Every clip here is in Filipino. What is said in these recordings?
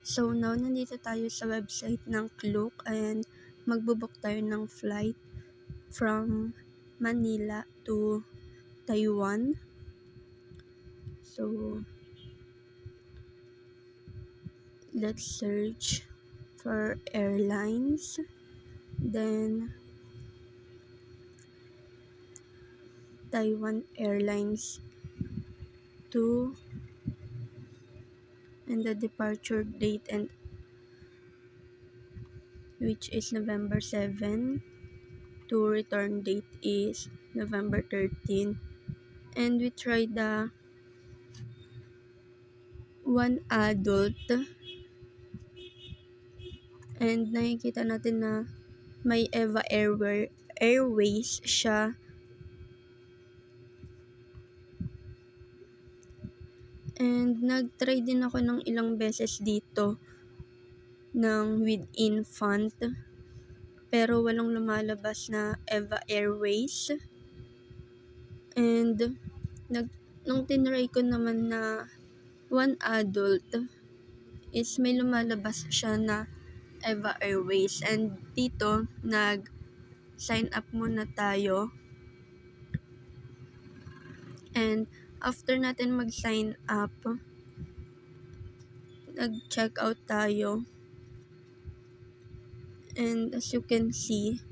So now, nandito tayo sa website ng Klook and magbo-book tayo ng flight from Manila to Taiwan. So, let's search for airlines. Then, Taiwan Airlines to, and the departure date and which is November 7. To return date is November 13. And we tried the one adult and nakikita natin na may Eva Airways siya. And nag-try din ako ng ilang beses dito ng with infant, pero walang lumalabas na Eva Airways. And nung tinry ko naman na one adult is may lumalabas siya na Eva Airways. And dito nag-sign up muna tayo. And after natin mag-sign up, nag-check out tayo. And as you can see,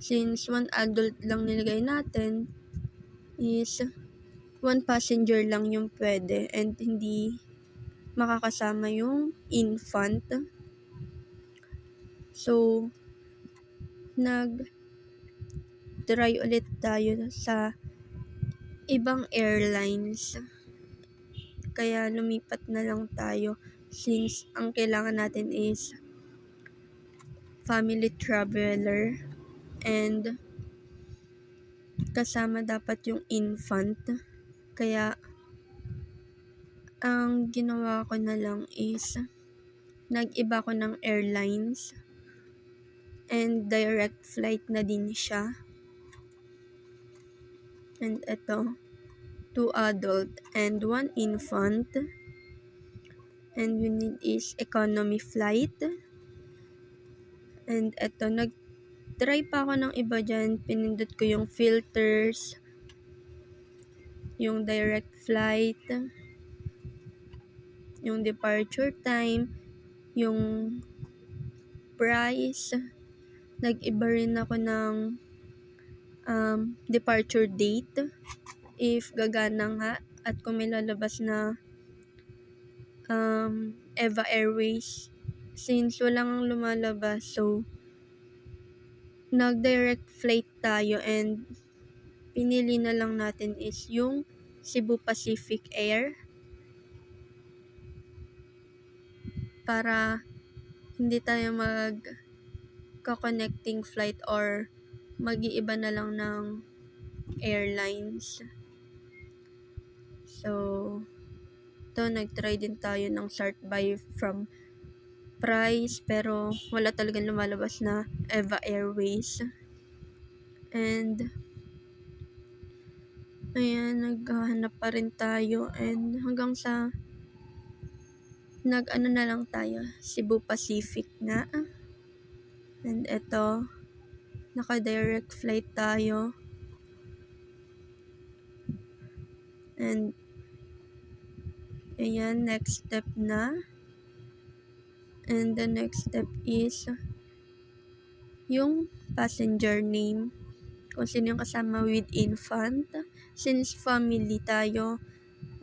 since one adult lang nilagay natin, is one passenger lang yung pwede and hindi makakasama yung infant. So, nag-try ulit tayo sa ibang airlines. Kaya lumipat na lang tayo since ang kailangan natin is family traveler and kasama dapat yung infant. Kaya ang ginawa ko na lang is nag-iba ko ng airlines and direct flight na din siya. And ito, 2 adult and 1 infant. And we need is economy flight. And ito, nag-try pa ako ng iba dyan. Pinindot ko yung filters, yung direct flight, yung departure time, yung price. Nag-iba rin ako ng departure date if gagana nga at kung may lalabas na Eva Airways. Since walang lumalabas, so nag-direct flight tayo and pinili na lang natin is yung Cebu Pacific Air para hindi tayo mag-connecting flight or mag-iiba na lang ng airlines. So, nag-try din tayo ng start by from price pero wala talagang lumalabas na Eva Airways. And ayan, naghahanap pa rin tayo and hanggang sa nag-ano na lang tayo, Cebu Pacific na. And ito, naka-direct flight tayo. And ayan, next step na. And the next step is yung passenger name, kung sino yung kasama with infant. Since family tayo,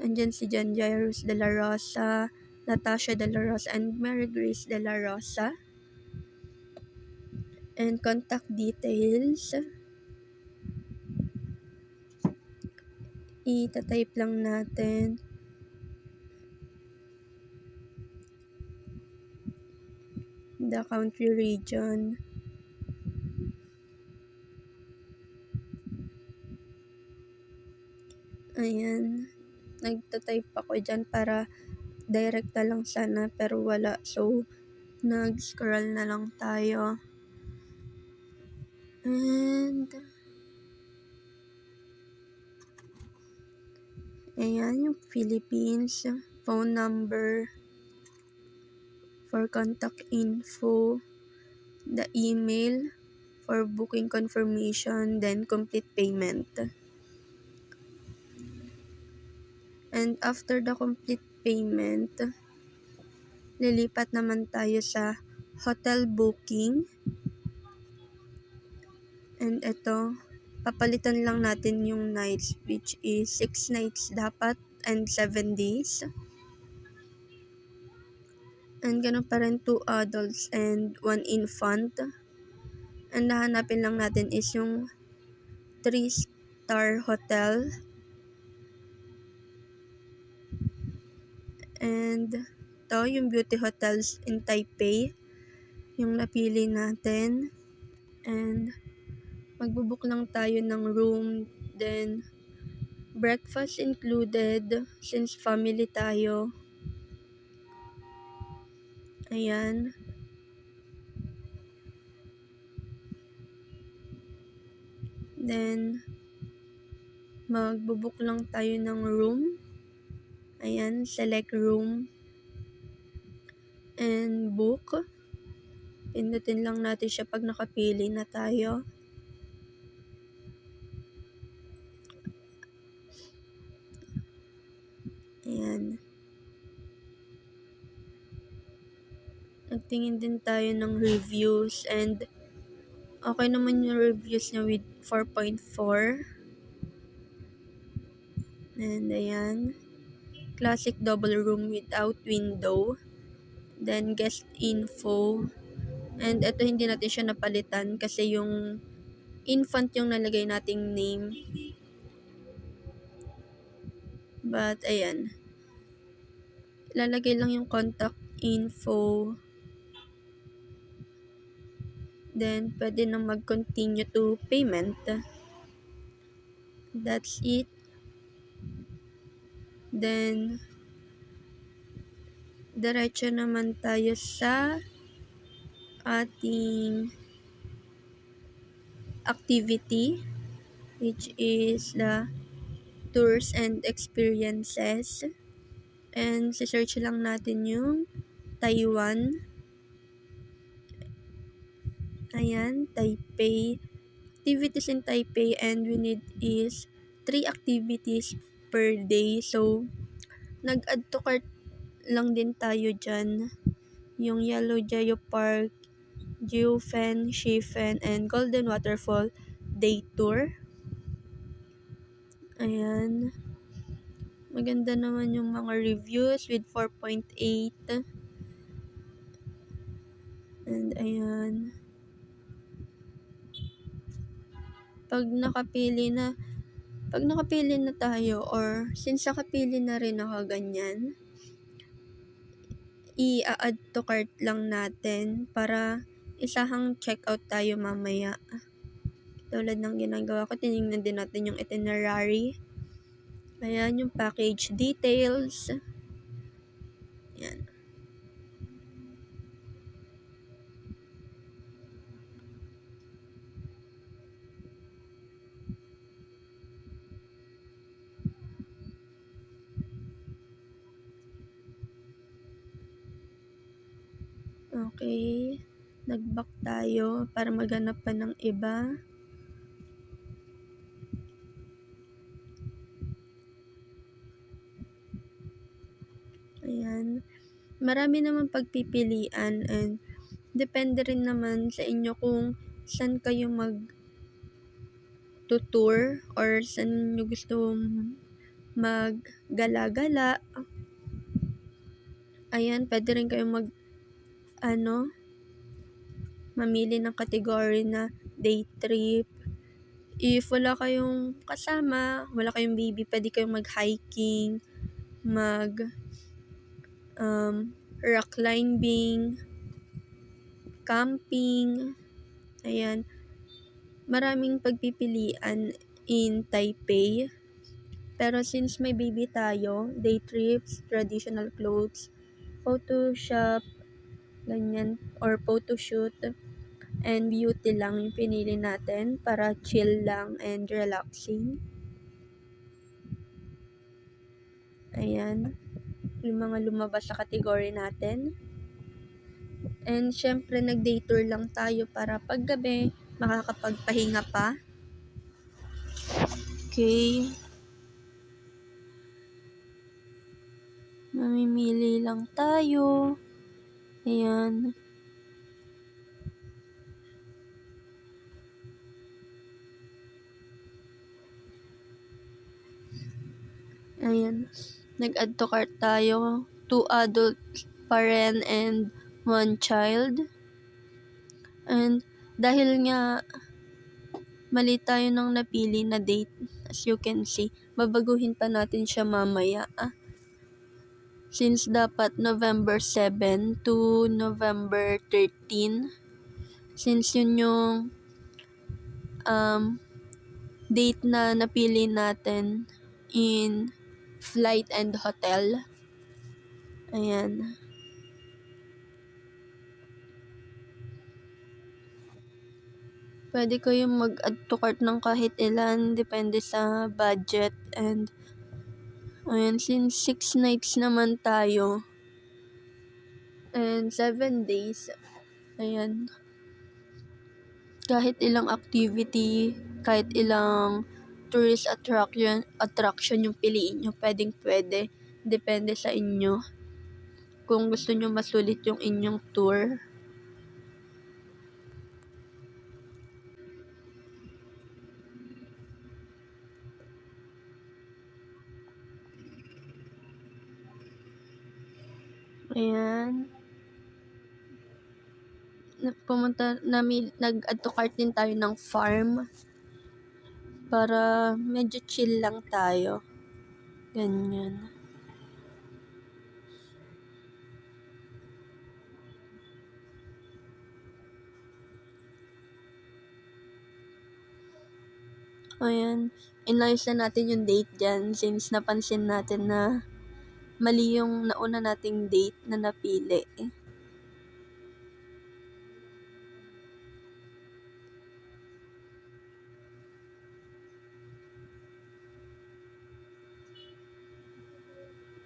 andyan si John Jairus de la Rosa, Natasha de la Rosa, and Mary Grace de la Rosa. And contact details, itatype lang natin. The country, region. Ayan, nagtatype ako dyan para direct na lang sana pero wala. So, nag-scroll na lang tayo. And ayan yung Philippines, phone number for contact info, the email for booking confirmation, then complete payment. And after the complete payment, lilipat naman tayo sa hotel booking. And ito, papalitan lang natin yung nights, which is 6 nights dapat and 7 days. And ganun pa rin 2 adults and 1 infant. And nahanapin lang natin is yung 3-star hotel. And ito yung beauty hotels in Taipei, yung napili natin. And magbubook lang tayo ng room, then breakfast included since family tayo. Ayan. Then magbubook lang tayo ng room. Ayan, select room and book. Pindutin lang natin siya pag nakapili na tayo. Ayan. Nagtingin din tayo ng reviews and okay naman yung reviews niya with 4.4. And ayan. Classic double room without window. Then guest info. And ito hindi natin siya napalitan kasi yung infant yung nalagay nating name. But ayan. Ilalagay lang yung contact info. Then pwede na mag-continue to payment. That's it. Then diretso naman tayo sa ating activity, which is the tours and experiences. And search lang natin yung Taiwan. Ayan, Taipei. Activities in Taipei, and we need is 3 activities per day. So, nag-add to cart lang din tayo dyan. Yung Yellow Geopark, Geofen, Shifen, and Golden Waterfall Day Tour. Ayan. Maganda naman yung mga reviews with 4.8. And ayan. Pag nakapili na tayo, or since nakapili na rin ako ganyan, i-add to cart lang natin para isahang checkout tayo mamaya. Tulad ng ginagawa ko, tinignan din natin yung itinerary. Ayan, yung package details. Ayan. Okay. Nag-back tayo para maghanap pa ng iba. Ayan. Marami naman pagpipilian, and depende rin naman sa inyo kung saan kayo mag-tour or saan nyo gusto mag-gala-gala. Ayan, pwede rin kayo mamili ng category na day trip. If wala kayong kasama, wala kayong baby, pwede kayong mag-hiking, rock climbing, camping. Ayan. Maraming pagpipilian in Taipei. Pero since may baby tayo, day trips, traditional clothes, photo shop, ganyan, or photo shoot, and beauty lang yung pinili natin para chill lang and relaxing. Ayan, yung mga lumabas sa category natin. And syempre nag-day tour lang tayo para paggabi makakapagpahinga pa. Okay. Mamimili lang tayo. Ayan. Ayan. Nag-add to cart tayo. 2 adults pa rin and 1 child. And dahil nga mali tayo ng napili na date, as you can see, babaguhin pa natin siya mamaya. Since dapat November 7 to November 13. Since yun yung date na napili natin in flight and hotel. Ayan. Pwede kayong mag-add to cart ng kahit ilan, depende sa budget. And ayan, since 6 nights naman tayo and 7 days, ayan, kahit ilang activity, kahit ilang tourist attraction yung piliin nyo, pwede. Depende sa inyo. Kung gusto nyo masulit yung inyong tour. Ayan. Nag-add to cart din tayo ng farm. Para medyo chill lang tayo. Ganyan. Ayan. Inayos na natin yung date dyan since napansin natin na mali yung nauna nating date na napili.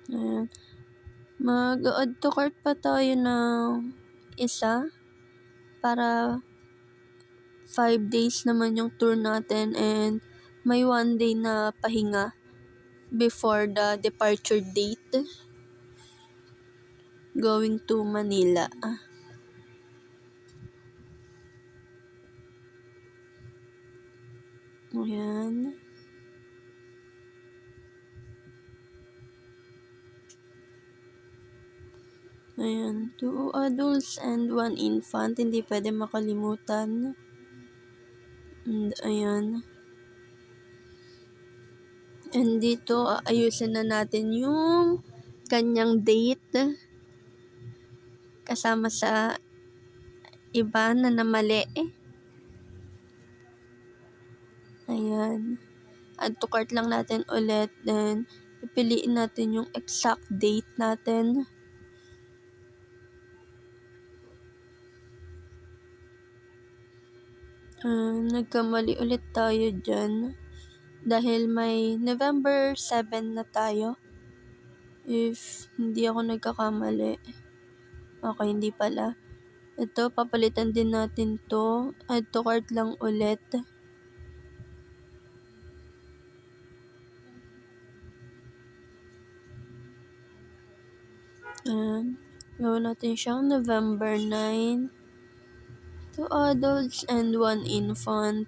Ayan. Mag-add to cart pa tayo ng isa para 5 days naman yung tour natin and may 1 day na pahinga before the departure date going to Manila. Ayan. Ayan, 2 adults and 1 infant, hindi pwede makalimutan. And ayan. And dito, ayusin na natin yung kanyang date kasama sa iba na namali. Ayan. Add to cart lang natin ulit. Then, pipiliin natin yung exact date natin. Nagkamali ulit tayo dyan. Dahil may November 7 na tayo. If hindi ako nagkakamali. Okay, hindi pala. Ito, papalitan din natin to. Add to cart lang ulit. Gawin natin siyang November 9. 2 adults and 1 infant.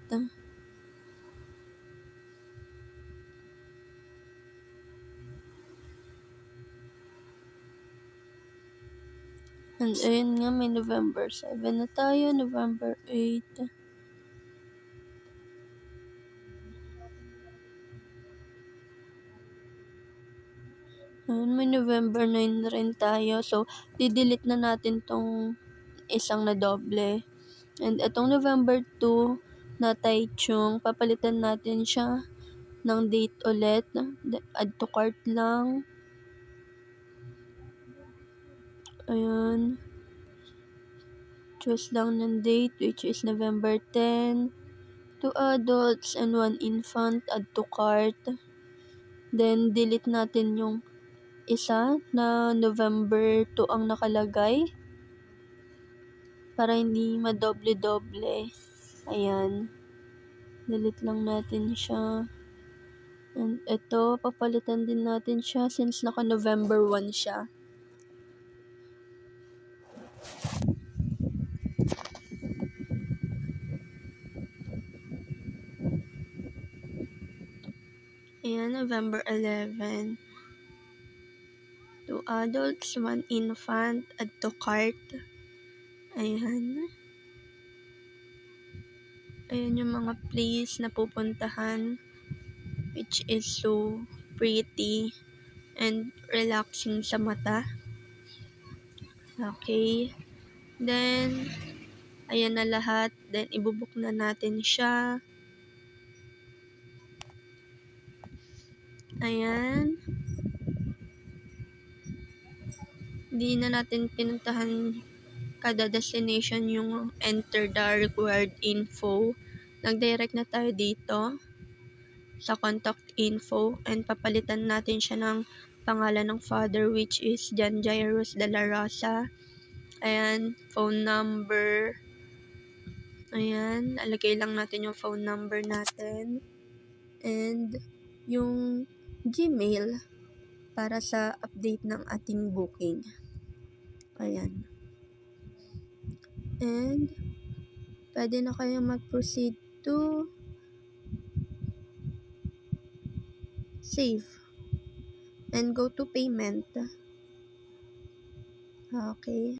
And ayun nga, may November 7 na tayo, November 8. Ayun, may November 9 na rin tayo. So, didelete na natin tong isang na doble. And itong November 2 na Taichung, papalitan natin siya ng date ulit. Add to cart lang. Ayun. Choose lang ng date which is November 10. 2 adults and 1 infant. Add to cart. Then, delete natin yung isa na November 2 ang nakalagay. para hindi madoble-doble. Ayan. Delete lang natin siya. And ito, papalitan din natin siya since naka November 1 siya. Ayan, November 11. 2 adults, 1 infant, add to cart. Ayan. Ayan yung mga place na pupuntahan, which is so pretty and relaxing sa mata. Okay. Then, ayan na lahat. Then, ibubook na natin siya. Ayan. Hindi na natin pinuntahan kada destination yung enter the required info. Nag-direct na tayo dito sa contact info and papalitan natin siya ng pangalan ng father, which is John Jairus de la Rosa. Ayan, phone number. Ayan, alagay lang natin yung phone number natin. And yung Gmail para sa update ng ating booking. Ayan. And pwede na kayong mag-proceed to save and go to payment. Okay.